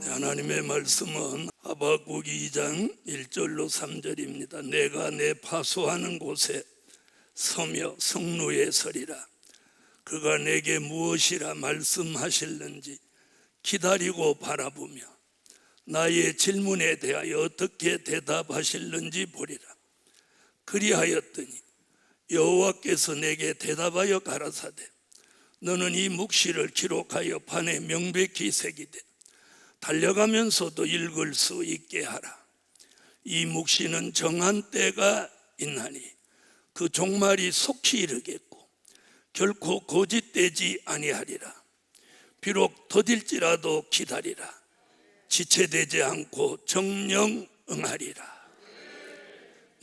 하나님의 말씀은 하박국 2장 1절로 3절입니다. 내가 내 파수하는 곳에 서며 성루에 서리라. 그가 내게 무엇이라 말씀하실는지 기다리고 바라보며 나의 질문에 대하여 어떻게 대답하실는지 보리라. 그리하였더니 여호와께서 내게 대답하여 가라사대 너는 이 묵시를 기록하여 판에 명백히 새기되 달려가면서도 읽을 수 있게 하라. 이 묵시는 정한 때가 있나니 그 종말이 속히 이르겠고 결코 고짓되지 아니하리라. 비록 더딜지라도 기다리라. 지체되지 않고 정령 응하리라.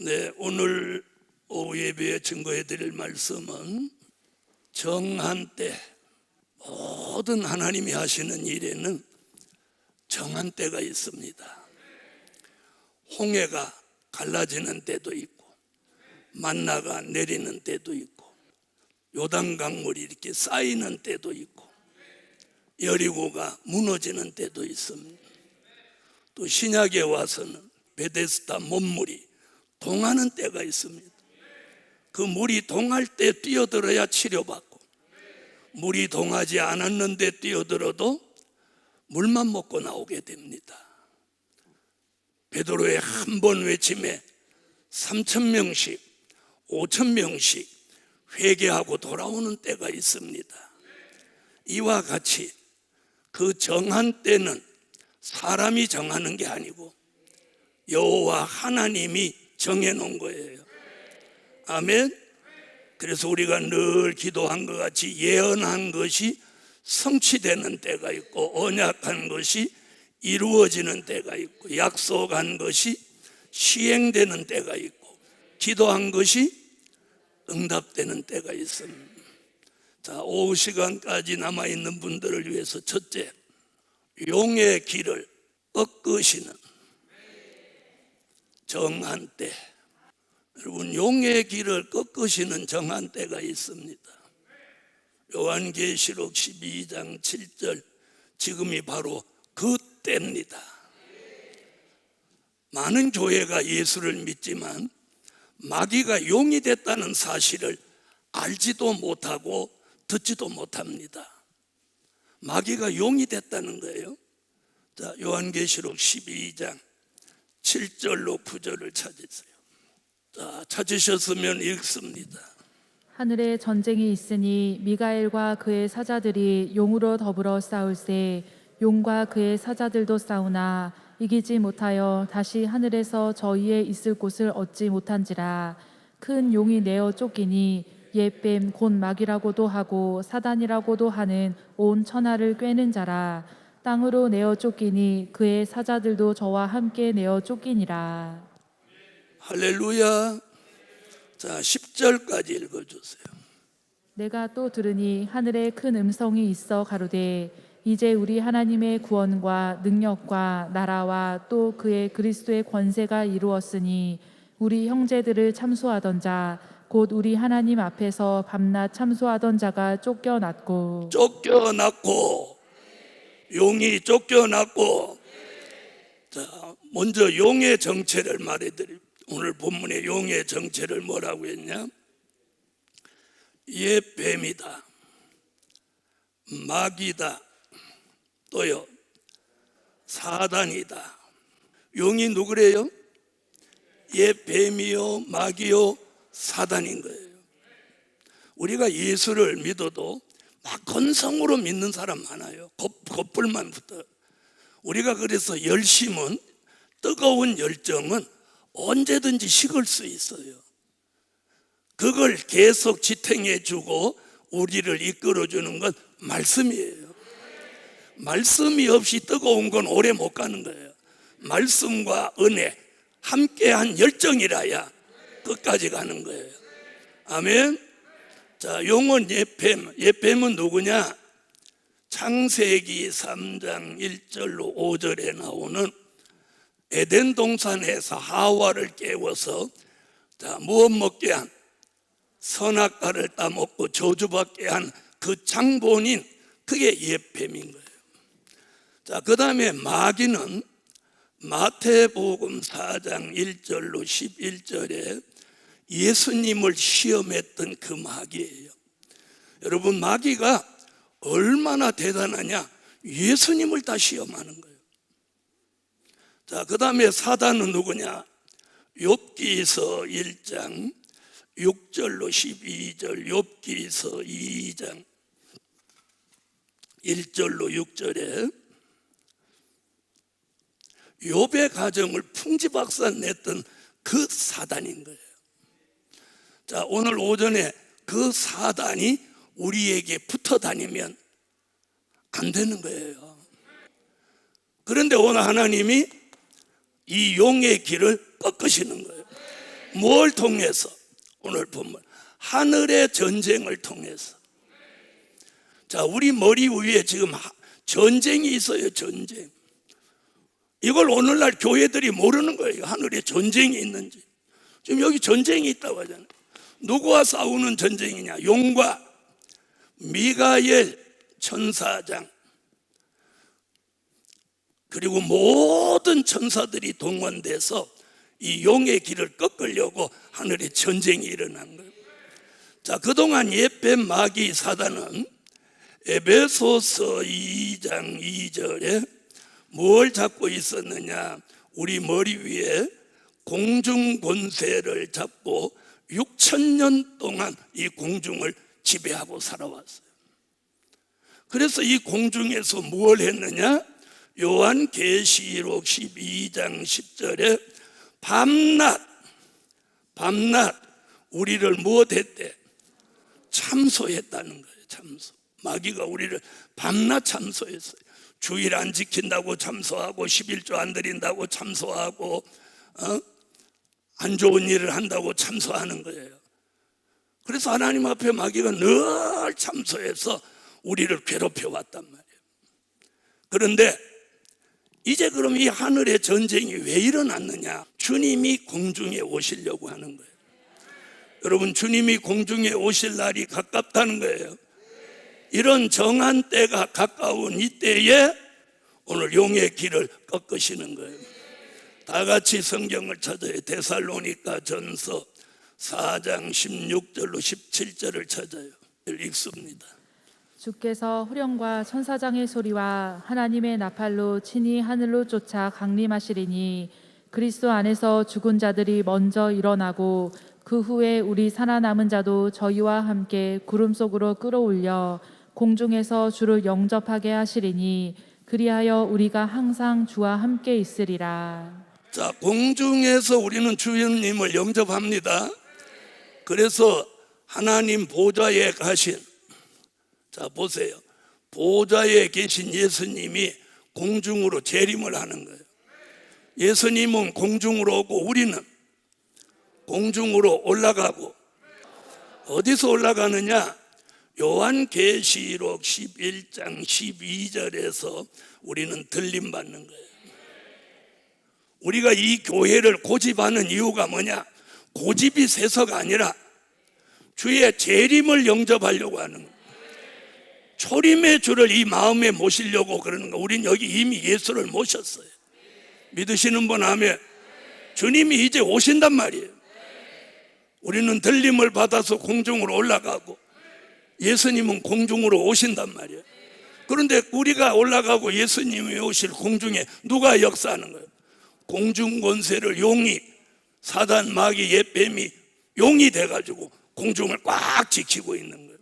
네, 오늘 오후 예배에 증거해 드릴 말씀은 정한 때, 모든 하나님이 하시는 일에는 정한 때가 있습니다. 홍해가 갈라지는 때도 있고 만나가 내리는 때도 있고 요단강물이 이렇게 쌓이는 때도 있고 여리고가 무너지는 때도 있습니다. 또 신약에 와서는 베데스다 못물이 동하는 때가 있습니다. 그 물이 동할 때 뛰어들어야 치료받고 물이 동하지 않았는데 뛰어들어도 물만 먹고 나오게 됩니다. 베드로의 한 번 외침에 3,000명씩 5,000명씩 회개하고 돌아오는 때가 있습니다. 이와 같이 그 정한 때는 사람이 정하는 게 아니고 여호와 하나님이 정해놓은 거예요. 아멘. 그래서 우리가 늘 기도한 것 같이 예언한 것이 성취되는 때가 있고 언약한 것이 이루어지는 때가 있고 약속한 것이 시행되는 때가 있고 기도한 것이 응답되는 때가 있습니다. 자, 오후 시간까지 남아있는 분들을 위해서 첫째, 용의 길을 꺾으시는 정한 때. 여러분, 용의 길을 꺾으시는 정한 때가 있습니다. 요한계시록 12장 7절, 지금이 바로 그 때입니다. 많은 교회가 예수를 믿지만 마귀가 용이 됐다는 사실을 알지도 못하고 듣지도 못합니다. 마귀가 용이 됐다는 거예요. 자, 요한계시록 12장 7절로 9절을 찾으세요. 자, 찾으셨으면 읽습니다. 하늘에 전쟁이 있으니 미가엘과 그의 사자들이 용으로 더불어 싸울세 용과 그의 사자들도 싸우나 이기지 못하여 다시 하늘에서 저희의 있을 곳을 얻지 못한지라. 큰 용이 내어 쫓기니 옛뱀 곧 마귀라고도 하고 사단이라고도 하는 온 천하를 꿰는 자라. 땅으로 내어 쫓기니 그의 사자들도 저와 함께 내어 쫓기니라. 할렐루야. 자, 10절까지 읽어주세요. 내가 또 들으니 하늘에 큰 음성이 있어 가로되 이제 우리 하나님의 구원과 능력과 나라와 또 그의 그리스도의 권세가 이루었으니 우리 형제들을 참소하던 자 곧 우리 하나님 앞에서 밤낮 참소하던 자가 쫓겨났고 용이 쫓겨났고. 자, 먼저 용의 정체를 말해드립니다. 오늘 본문의 용의 정체를 뭐라고 했냐? 옛뱀이다, 마귀다, 또요 사단이다. 용이 누구래요? 옛뱀이요 마귀요 사단인 거예요. 우리가 예수를 믿어도 막 건성으로 믿는 사람 많아요. 겁불만 붙어요. 우리가 그래서 열심은, 뜨거운 열정은 언제든지 식을 수 있어요. 그걸 계속 지탱해 주고 우리를 이끌어 주는 건 말씀이에요. 말씀이 없이 뜨거운 건 오래 못 가는 거예요. 말씀과 은혜 함께한 열정이라야 끝까지 가는 거예요. 아멘. 자, 용은 옛뱀은 누구냐? 창세기 3장 1절로 5절에 나오는 에덴 동산에서 하와를 깨워서 자, 무엇 먹게 한? 선악과를 따먹고 저주받게 한 그 장본인, 그게 옛뱀인 거예요. 자, 그 다음에 마귀는 마태복음 4장 1절로 11절에 예수님을 시험했던 그 마귀예요. 여러분, 마귀가 얼마나 대단하냐? 예수님을 다 시험하는 거예요. 자, 그 다음에 사단은 누구냐? 욥기서 1장 6절로 12절, 욥기서 2장 1절로 6절에 욥의 가정을 풍지박산 냈던 그 사단인 거예요. 자, 오늘 오전에 그 사단이 우리에게 붙어 다니면 안 되는 거예요. 그런데 오늘 하나님이 이 용의 길을 꺾으시는 거예요. 뭘 통해서? 오늘 본문 하늘의 전쟁을 통해서. 자, 우리 머리 위에 지금 전쟁이 있어요. 전쟁. 이걸 오늘날 교회들이 모르는 거예요. 하늘에 전쟁이 있는지. 지금 여기 전쟁이 있다고 하잖아요. 누구와 싸우는 전쟁이냐? 용과 미가엘 천사장, 그리고 모든 천사들이 동원돼서 이 용의 길을 꺾으려고 하늘에 전쟁이 일어난 거예요. 자, 그동안 옛뱀 마귀 사단은 에베소서 2장 2절에 뭘 잡고 있었느냐? 우리 머리 위에 공중 권세를 잡고 6,000년 동안 이 공중을 지배하고 살아왔어요. 그래서 이 공중에서 뭘 했느냐? 요한계시록 12장 10절에 밤낮 우리를 무엇했대? 참소했다는 거예요. 참소. 마귀가 우리를 밤낮 참소했어요. 주일 안 지킨다고 참소하고 11조 안 드린다고 참소하고 안 좋은 일을 한다고 참소하는 거예요. 그래서 하나님 앞에 마귀가 늘 참소해서 우리를 괴롭혀 왔단 말이에요. 그런데 이제 그럼 이 하늘의 전쟁이 왜 일어났느냐? 주님이 공중에 오시려고 하는 거예요. 여러분, 주님이 공중에 오실 날이 가깝다는 거예요. 이런 정한 때가 가까운 이때에 오늘 용의 길을 꺾으시는 거예요. 다 같이 성경을 찾아요. 데살로니가 전서 4장 16절로 17절을 찾아요. 읽습니다. 주께서 후령과 천사장의 소리와 하나님의 나팔로 친히 하늘로 쫓아 강림하시리니 그리스도 안에서 죽은 자들이 먼저 일어나고 그 후에 우리 살아남은 자도 저희와 함께 구름 속으로 끌어올려 공중에서 주를 영접하게 하시리니 그리하여 우리가 항상 주와 함께 있으리라. 자, 공중에서 우리는 주님을 영접합니다. 그래서 하나님 보좌에 가신, 자 보세요, 보좌에 계신 예수님이 공중으로 재림을 하는 거예요. 예수님은 공중으로 오고 우리는 공중으로 올라가고, 어디서 올라가느냐? 요한계시록 11장 12절에서 우리는 들림 받는 거예요. 우리가 이 교회를 고집하는 이유가 뭐냐? 고집이 세서가 아니라 주의 재림을 영접하려고 하는 거예요. 초림의 주를 이 마음에 모시려고 그러는 거예요. 우린 여기 이미 예수를 모셨어요. 믿으시는 분 하면 주님이 이제 오신단 말이에요. 우리는 들림을 받아서 공중으로 올라가고 예수님은 공중으로 오신단 말이에요. 그런데 우리가 올라가고 예수님이 오실 공중에 누가 역사하는 거예요? 공중 권세를 용이, 사단 마귀 옛뱀이 용이 돼가지고 공중을 꽉 지키고 있는 거예요.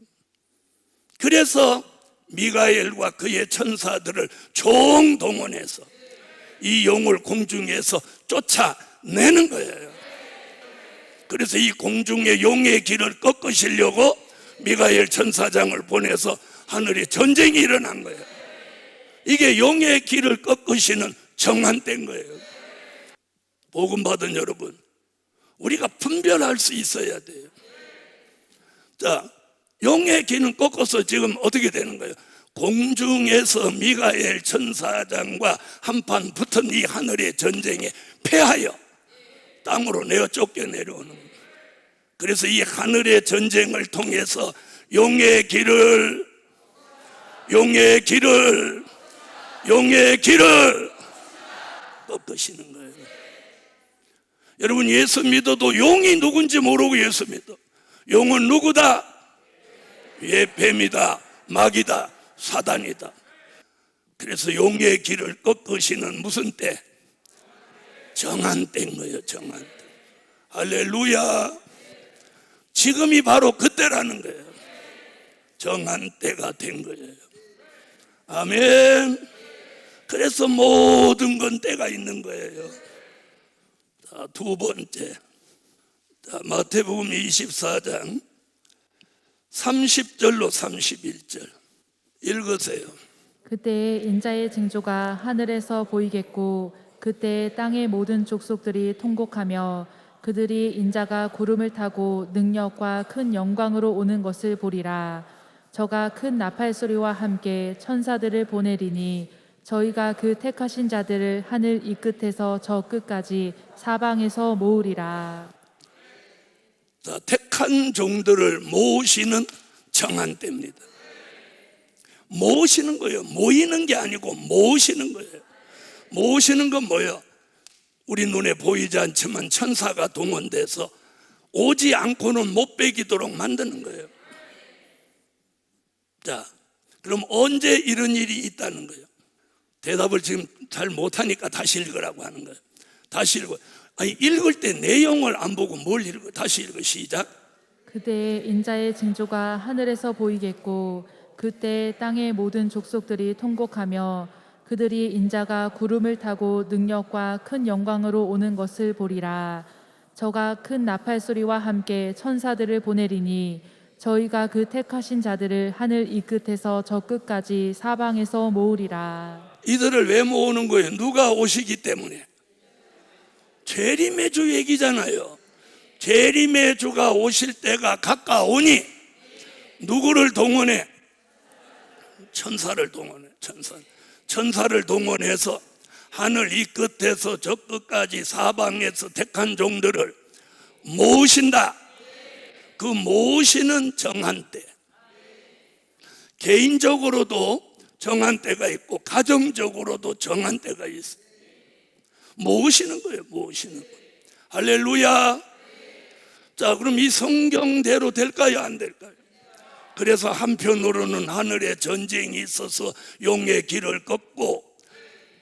그래서 미가엘과 그의 천사들을 총동원해서 이 용을 공중에서 쫓아내는 거예요. 그래서 이 공중의 용의 길을 꺾으시려고 미가엘 천사장을 보내서 하늘에 전쟁이 일어난 거예요. 이게 용의 길을 꺾으시는 정한 때인 거예요. 복음 받은 여러분, 우리가 분별할 수 있어야 돼요. 자, 용의 길은 꺾어서 지금 어떻게 되는 거예요? 공중에서 미가엘 천사장과 한판 붙은 이 하늘의 전쟁에 패하여 땅으로 내어 쫓겨 내려오는 거예요. 그래서 이 하늘의 전쟁을 통해서 용의 길을 용의 길을 꺾으시는 거예요. 여러분, 예수 믿어도 용이 누군지 모르고 예수 믿어. 용은 누구다? 예, 뱀이다, 마귀다, 사단이다. 그래서 용의 길을 꺾으시는 무슨 때? 정한 때인 거예요. 정한 때. 할렐루야. 지금이 바로 그때라는 거예요. 정한 때가 된 거예요. 아멘. 그래서 모든 건 때가 있는 거예요. 자, 두 번째, 자, 마태복음 24장 30절로 31절 읽으세요. 그때 인자의 징조가 하늘에서 보이겠고 그때 땅의 모든 족속들이 통곡하며 그들이 인자가 구름을 타고 능력과 큰 영광으로 오는 것을 보리라. 저가 큰 나팔 소리와 함께 천사들을 보내리니 저희가 그 택하신 자들을 하늘 이 끝에서 저 끝까지 사방에서 모으리라. 자, 택한 종들을 모으시는 정한 때입니다. 모으시는 거예요. 모이는 게 아니고 모으시는 거예요. 모으시는 건 뭐예요? 우리 눈에 보이지 않지만 천사가 동원돼서 오지 않고는 못 베기도록 만드는 거예요. 자, 그럼 언제 이런 일이 있다는 거예요? 대답을 지금 잘 못하니까 다시 읽으라고 하는 거예요. 다시 읽어. 아니, 읽을 때 내용을 안 보고 뭘 읽어? 다시 읽어. 시작. 그때 인자의 징조가 하늘에서 보이겠고 그때 땅의 모든 족속들이 통곡하며 그들이 인자가 구름을 타고 능력과 큰 영광으로 오는 것을 보리라. 저가 큰 나팔 소리와 함께 천사들을 보내리니 저희가 그 택하신 자들을 하늘 이 끝에서 저 끝까지 사방에서 모으리라. 이들을 왜 모으는 거예요? 누가 오시기 때문에. 재림의 주 얘기잖아요. 재림의 주가 오실 때가 가까우니 누구를 동원해? 천사를 동원해. 천사를 동원해서 하늘 이 끝에서 저 끝까지 사방에서 택한 종들을 모으신다. 그 모으시는 정한 때. 개인적으로도 정한 때가 있고 가정적으로도 정한 때가 있어요. 모으시는 거예요. 모으시는 거예요. 할렐루야. 자, 그럼 이 성경대로 될까요? 안 될까요? 그래서 한편으로는 하늘에 전쟁이 있어서 용의 길을 꺾고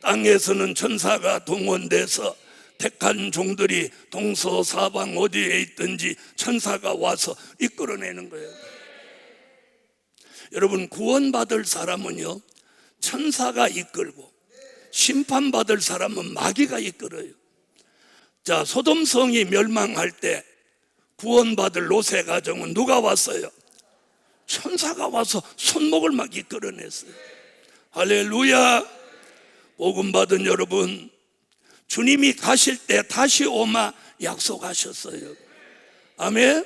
땅에서는 천사가 동원돼서 택한 종들이 동서사방 어디에 있든지 천사가 와서 이끌어내는 거예요. 여러분, 구원받을 사람은요, 천사가 이끌고 심판받을 사람은 마귀가 이끌어요. 자, 소돔성이 멸망할 때 구원받을 롯의 가정은 누가 왔어요? 천사가 와서 손목을 막 이끌어냈어요. 할렐루야. 복음 받은 여러분, 주님이 가실 때 다시 오마 약속하셨어요. 아멘.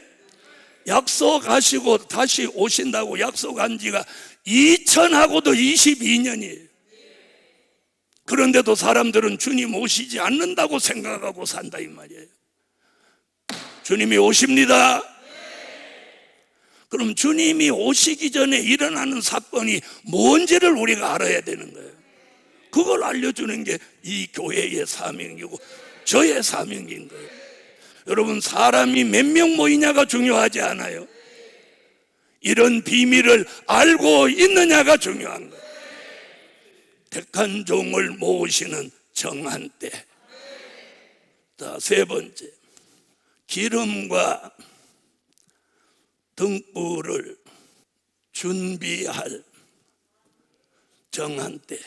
약속하시고 다시 오신다고 약속한 지가 2000하고도 22년이에요. 그런데도 사람들은 주님 오시지 않는다고 생각하고 산다 이 말이에요. 주님이 오십니다. 그럼 주님이 오시기 전에 일어나는 사건이 뭔지를 우리가 알아야 되는 거예요. 그걸 알려주는 게 이 교회의 사명이고 저의 사명인 거예요. 여러분, 사람이 몇 명 모이냐가 중요하지 않아요. 이런 비밀을 알고 있느냐가 중요한 거예요. 택한 종을 모으시는 정한 때. 자, 세 번째, 기름과 등불을 준비할 정한 때.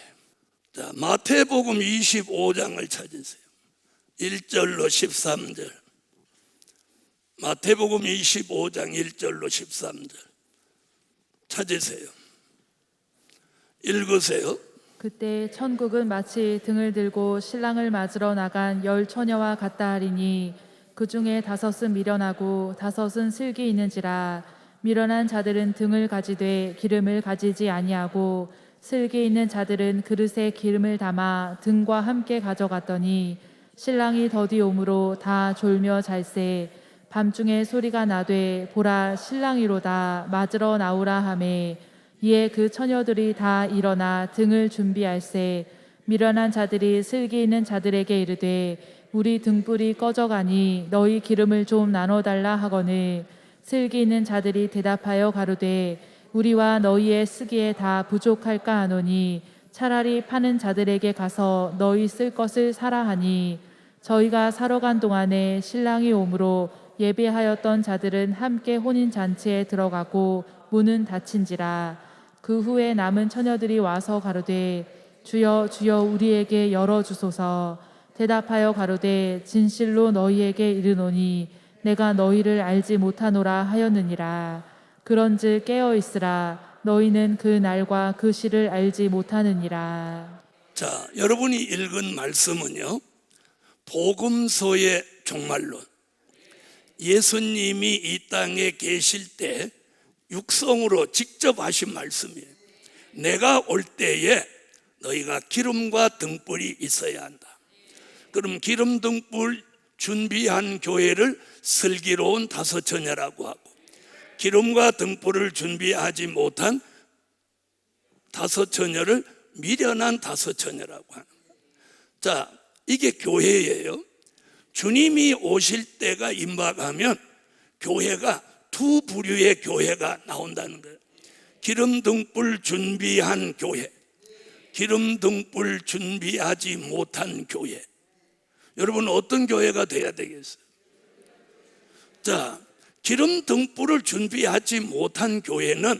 자, 마태복음 25장을 찾으세요. 1절로 13절. 마태복음 25장 1절로 13절 찾으세요. 읽으세요. 그때 천국은 마치 등을 들고 신랑을 맞으러 나간 10 처녀와 같다 하리니 그 중에 5은 미련하고 5은 슬기 있는지라. 미련한 자들은 등을 가지되 기름을 가지지 아니하고 슬기 있는 자들은 그릇에 기름을 담아 등과 함께 가져갔더니 신랑이 더디오므로 다 졸며 잘세. 밤중에 소리가 나되 보라 신랑이로다 맞으러 나오라 하매 이에 그 처녀들이 다 일어나 등을 준비할세 미련한 자들이 슬기 있는 자들에게 이르되 우리 등불이 꺼져가니 너희 기름을 좀 나눠달라 하거늘 슬기 있는 자들이 대답하여 가로되 우리와 너희의 쓰기에 다 부족할까 하노니 차라리 파는 자들에게 가서 너희 쓸 것을 사라 하니 저희가 사러 간 동안에 신랑이 오므로 예배하였던 자들은 함께 혼인잔치에 들어가고 문은 닫힌지라 그 후에 남은 처녀들이 와서 가로되 주여 주여 우리에게 열어주소서 대답하여 가로되 진실로 너희에게 이르노니 내가 너희를 알지 못하노라 하였느니라 그런즉 깨어있으라 너희는 그 날과 그 시를 알지 못하느니라. 자, 여러분이 읽은 말씀은요, 복음서의 종말론, 예수님이 이 땅에 계실 때 육성으로 직접 하신 말씀이에요. 내가 올 때에 너희가 기름과 등불이 있어야 한다. 그럼 기름 등불 준비한 교회를 슬기로운 다섯 처녀라고 하고, 기름과 등불을 준비하지 못한 다섯 처녀를 미련한 다섯 처녀라고 하는 거예요. 자, 이게 교회예요. 주님이 오실 때가 임박하면 교회가 두 부류의 교회가 나온다는 거예요. 기름 등불 준비한 교회, 기름 등불 준비하지 못한 교회. 여러분 어떤 교회가 돼야 되겠어요? 자, 기름 등불을 준비하지 못한 교회는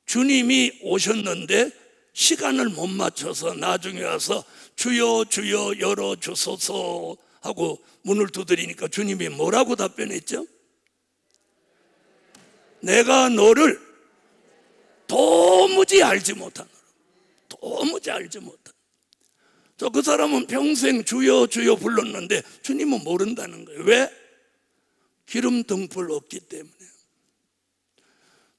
주님이 오셨는데 시간을 못 맞춰서 나중에 와서 주여 주여 열어주소서 하고 문을 두드리니까 주님이 뭐라고 답변했죠? 내가 너를 도무지 알지 못하노라. 도무지 알지 못하노라. 그 사람은 평생 주여 주여 불렀는데 주님은 모른다는 거예요. 왜? 기름 등불 없기 때문에.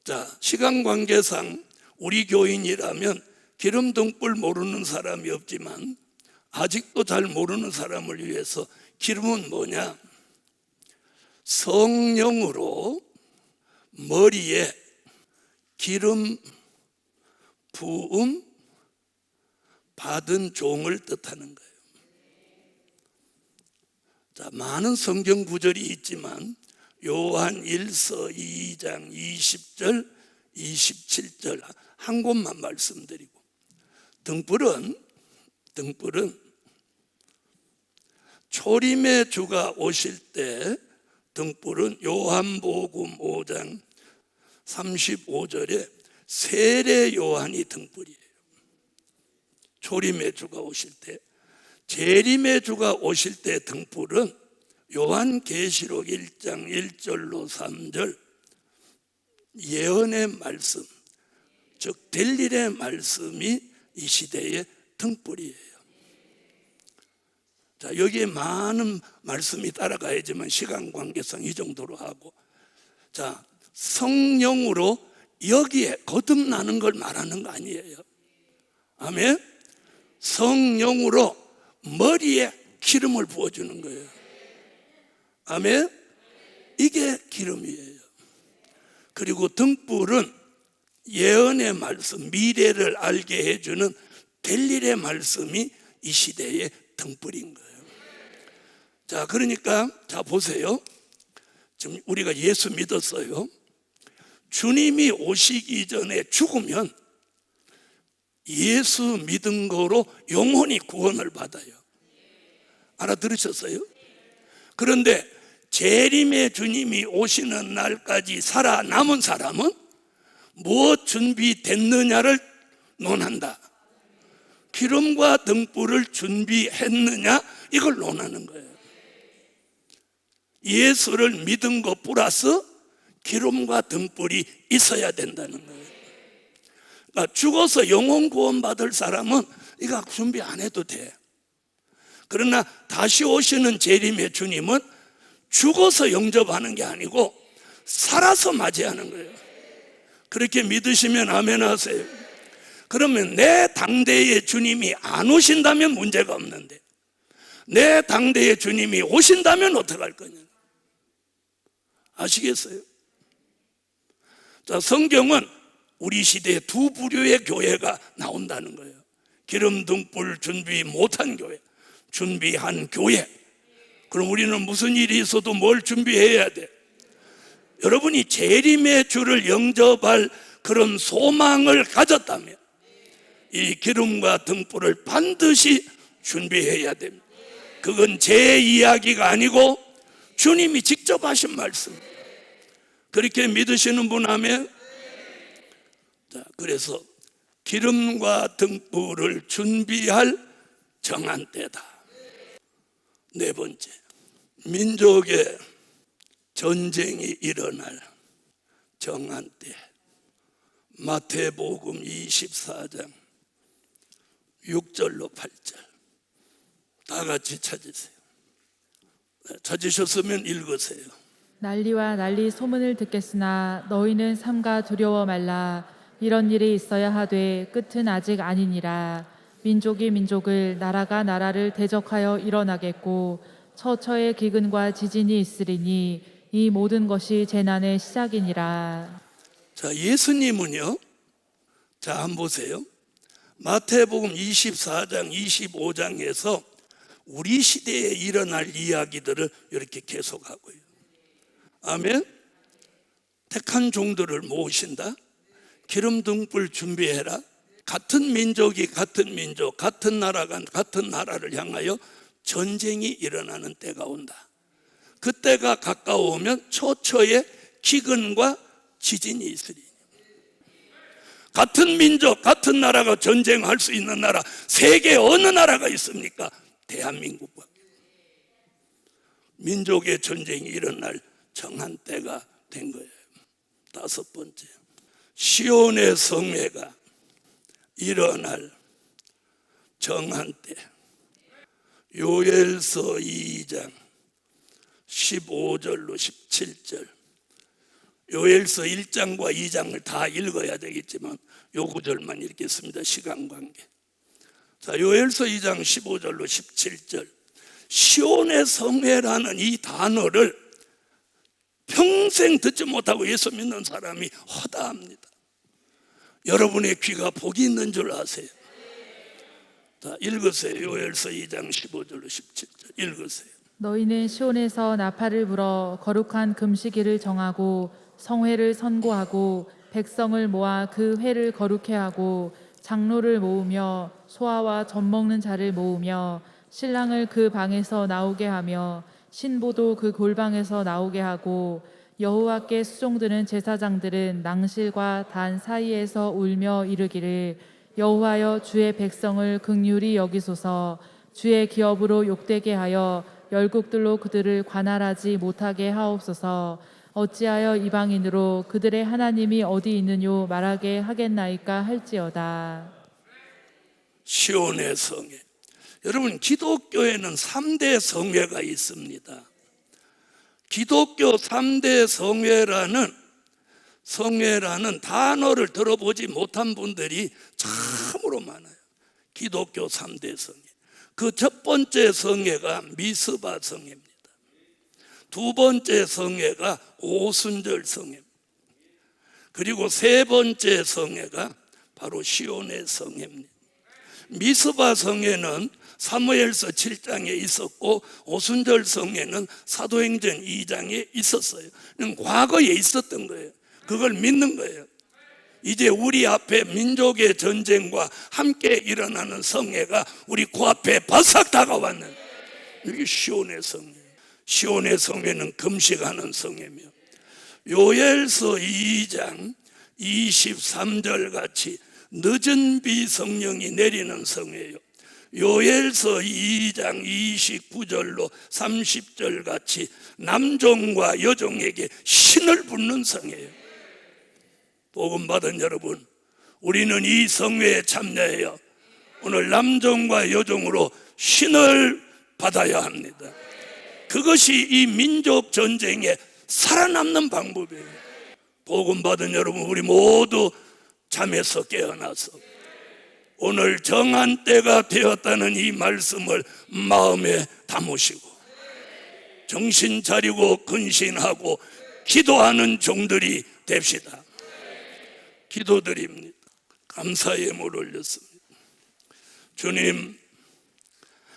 자, 시간 관계상 우리 교인이라면 기름 등불 모르는 사람이 없지만 아직도 잘 모르는 사람을 위해서 기름은 뭐냐? 성령으로 머리에 기름 부음 받은 종을 뜻하는 거예요. 자, 많은 성경 구절이 있지만 요한 1서 2장 20절 27절 한 곳만 말씀드리고, 등불은 초림의 주가 오실 때 등불은 요한복음 5장 35절에 세례 요한이 등불이에요. 초림의 주가 오실 때. 재림의 주가 오실 때 등불은 요한계시록 1장 1절로 3절 예언의 말씀, 즉 될 일의 말씀이 이 시대의 등불이에요. 자, 여기에 많은 말씀이 따라가야지만 시간 관계상 이 정도로 하고, 자, 성령으로 여기에 거듭나는 걸 말하는 거 아니에요. 아멘. 성령으로 머리에 기름을 부어주는 거예요. 아멘. 이게 기름이에요. 그리고 등불은 예언의 말씀, 미래를 알게 해주는 될 일의 말씀이 이 시대의 등불인 거예요. 자, 그러니까 자 보세요. 지금 우리가 예수 믿었어요. 주님이 오시기 전에 죽으면 예수 믿은 거로 영혼이 구원을 받아요. 알아들으셨어요? 그런데 재림의 주님이 오시는 날까지 살아남은 사람은 무엇 준비됐느냐를 논한다. 기름과 등불을 준비했느냐, 이걸 논하는 거예요. 예수를 믿은 것 플러스 기름과 등불이 있어야 된다는 거예요. 그러니까 죽어서 영혼 구원 받을 사람은 이거 준비 안 해도 돼. 그러나 다시 오시는 재림의 주님은 죽어서 영접하는 게 아니고 살아서 맞이하는 거예요. 그렇게 믿으시면 아멘 하세요. 그러면 내 당대의 주님이 안 오신다면 문제가 없는데, 내 당대의 주님이 오신다면 어떡할 거냐? 아시겠어요? 자, 성경은 우리 시대에 두 부류의 교회가 나온다는 거예요. 기름 등불 준비 못한 교회, 준비한 교회. 그럼 우리는 무슨 일이 있어도 뭘 준비해야 돼? 여러분이 재림의 주를 영접할 그런 소망을 가졌다면 이 기름과 등불을 반드시 준비해야 됩니다. 그건 제 이야기가 아니고 주님이 직접 하신 말씀. 그렇게 믿으시는 분 하면, 자, 그래서 기름과 등불을 준비할 정한 때다. 네 번째, 민족의 전쟁이 일어날 정한 때. 마태복음 24장 6절로 8절 다 같이 찾으세요. 찾으셨으면 읽으세요. 난리와 난리 소문을 듣겠으나 너희는 삼가 두려워 말라. 이런 일이 있어야 하되 끝은 아직 아니니라. 민족이 민족을, 나라가 나라를 대적하여 일어나겠고 처처의 기근과 지진이 있으리니 이 모든 것이 재난의 시작이니라. 자, 예수님은요, 자, 한번 보세요. 마태복음 24장 25장에서 우리 시대에 일어날 이야기들을 이렇게 계속하고요. 아멘. 택한 종들을 모으신다. 기름 등불 준비해라. 같은 민족이 같은 민족, 같은 나라가 같은 나라를 향하여 전쟁이 일어나는 때가 온다. 그때가 가까워오면 처처의 기근과 지진이 있으리. 같은 민족, 같은 나라가 전쟁할 수 있는 나라, 세계 어느 나라가 있습니까? 대한민국과. 민족의 전쟁이 일어날 정한 때가 된 거예요. 다섯 번째, 시온의 성회가 일어날 정한 때. 요엘서 2장 15절로 17절. 요엘서 1장과 2장을 다 읽어야 되겠지만 요 구절만 읽겠습니다. 시간 관계. 자, 요엘서 2장 15절로 17절. 시온의 성회라는 이 단어를 평생 듣지 못하고 예수 믿는 사람이 허다합니다. 여러분의 귀가 복이 있는 줄 아세요? 자, 읽으세요. 요엘서 2장 15절로 17절 읽으세요. 너희는 시온에서 나팔을 불어 거룩한 금식일을 정하고 성회를 선고하고 백성을 모아 그 회를 거룩해 하고 장로를 모으며 소아와 젖 먹는 자를 모으며 신랑을 그 방에서 나오게 하며 신부도 그 골방에서 나오게 하고 여호와께 수종드는 제사장들은 낭실과 단 사이에서 울며 이르기를 여호와여 주의 백성을 긍휼히 여기소서. 주의 기업으로 욕되게 하여 열국들로 그들을 관할하지 못하게 하옵소서. 어찌하여 이방인으로 그들의 하나님이 어디 있느뇨 말하게 하겠나이까 할지어다. 시온의 성회. 여러분, 기독교에는 3대 성회가 있습니다. 기독교 3대 성회라는 단어를 들어보지 못한 분들이 참으로 많아요. 기독교 3대 성회. 그 첫 번째 성회가 미스바 성회입니다. 두 번째 성회가 오순절 성회입니다. 그리고 세 번째 성회가 바로 시온의 성회입니다. 미스바 성회는 사무엘서 7장에 있었고 오순절 성회는 사도행전 2장에 있었어요. 과거에 있었던 거예요. 그걸 믿는 거예요. 이제 우리 앞에 민족의 전쟁과 함께 일어나는 성회가 우리 코앞에 바싹 다가왔는, 이게 시온의 성회. 시온의 성회는 금식하는 성회며 요엘서 2장 23절 같이 늦은 비 성령이 내리는 성회요. 요엘서 2장 29절로 30절 같이 남종과 여종에게 신을 붓는 성회예요. 복음 받은 여러분, 우리는 이 성회에 참여해요. 오늘 남종과 여종으로 신을 받아야 합니다. 그것이 이 민족 전쟁에 살아남는 방법이에요. 복음 받은 여러분, 우리 모두 잠에서 깨어나서 오늘 정한 때가 되었다는 이 말씀을 마음에 담으시고 정신 차리고 근신하고 기도하는 종들이 됩시다. 기도드립니다. 감사의 예물 올렸습니다. 주님,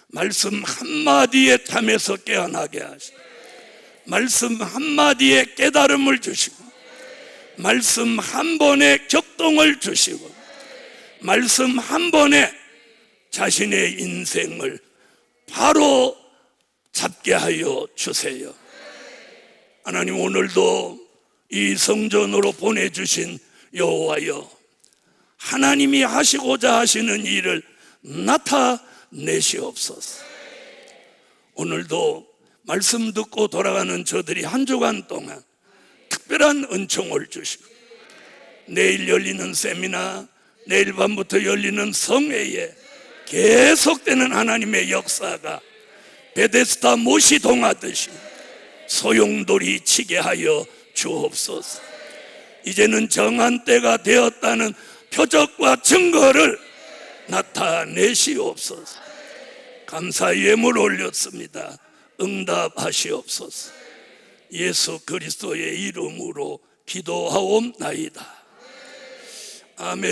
말씀 한마디에 탐에서 깨어나게 하시고, 말씀 한마디에 깨달음을 주시고, 말씀 한 번에 격동을 주시고, 말씀 한 번에 자신의 인생을 바로 잡게 하여 주세요. 하나님, 오늘도 이 성전으로 보내주신 여호와여, 하나님이 하시고자 하시는 일을 나타내시옵소서. 오늘도 말씀 듣고 돌아가는 저들이 한 주간 동안 특별한 은총을 주시고, 내일 열리는 세미나, 내일 밤부터 열리는 성회에 계속되는 하나님의 역사가 베데스다 못이 동하듯이 소용돌이 치게 하여 주옵소서. 이제는 정한 때가 되었다는 표적과 증거를 나타내시옵소서. 감사 예물 올렸습니다. 응답하시옵소서. 예수 그리스도의 이름으로 기도하옵나이다. 아멘.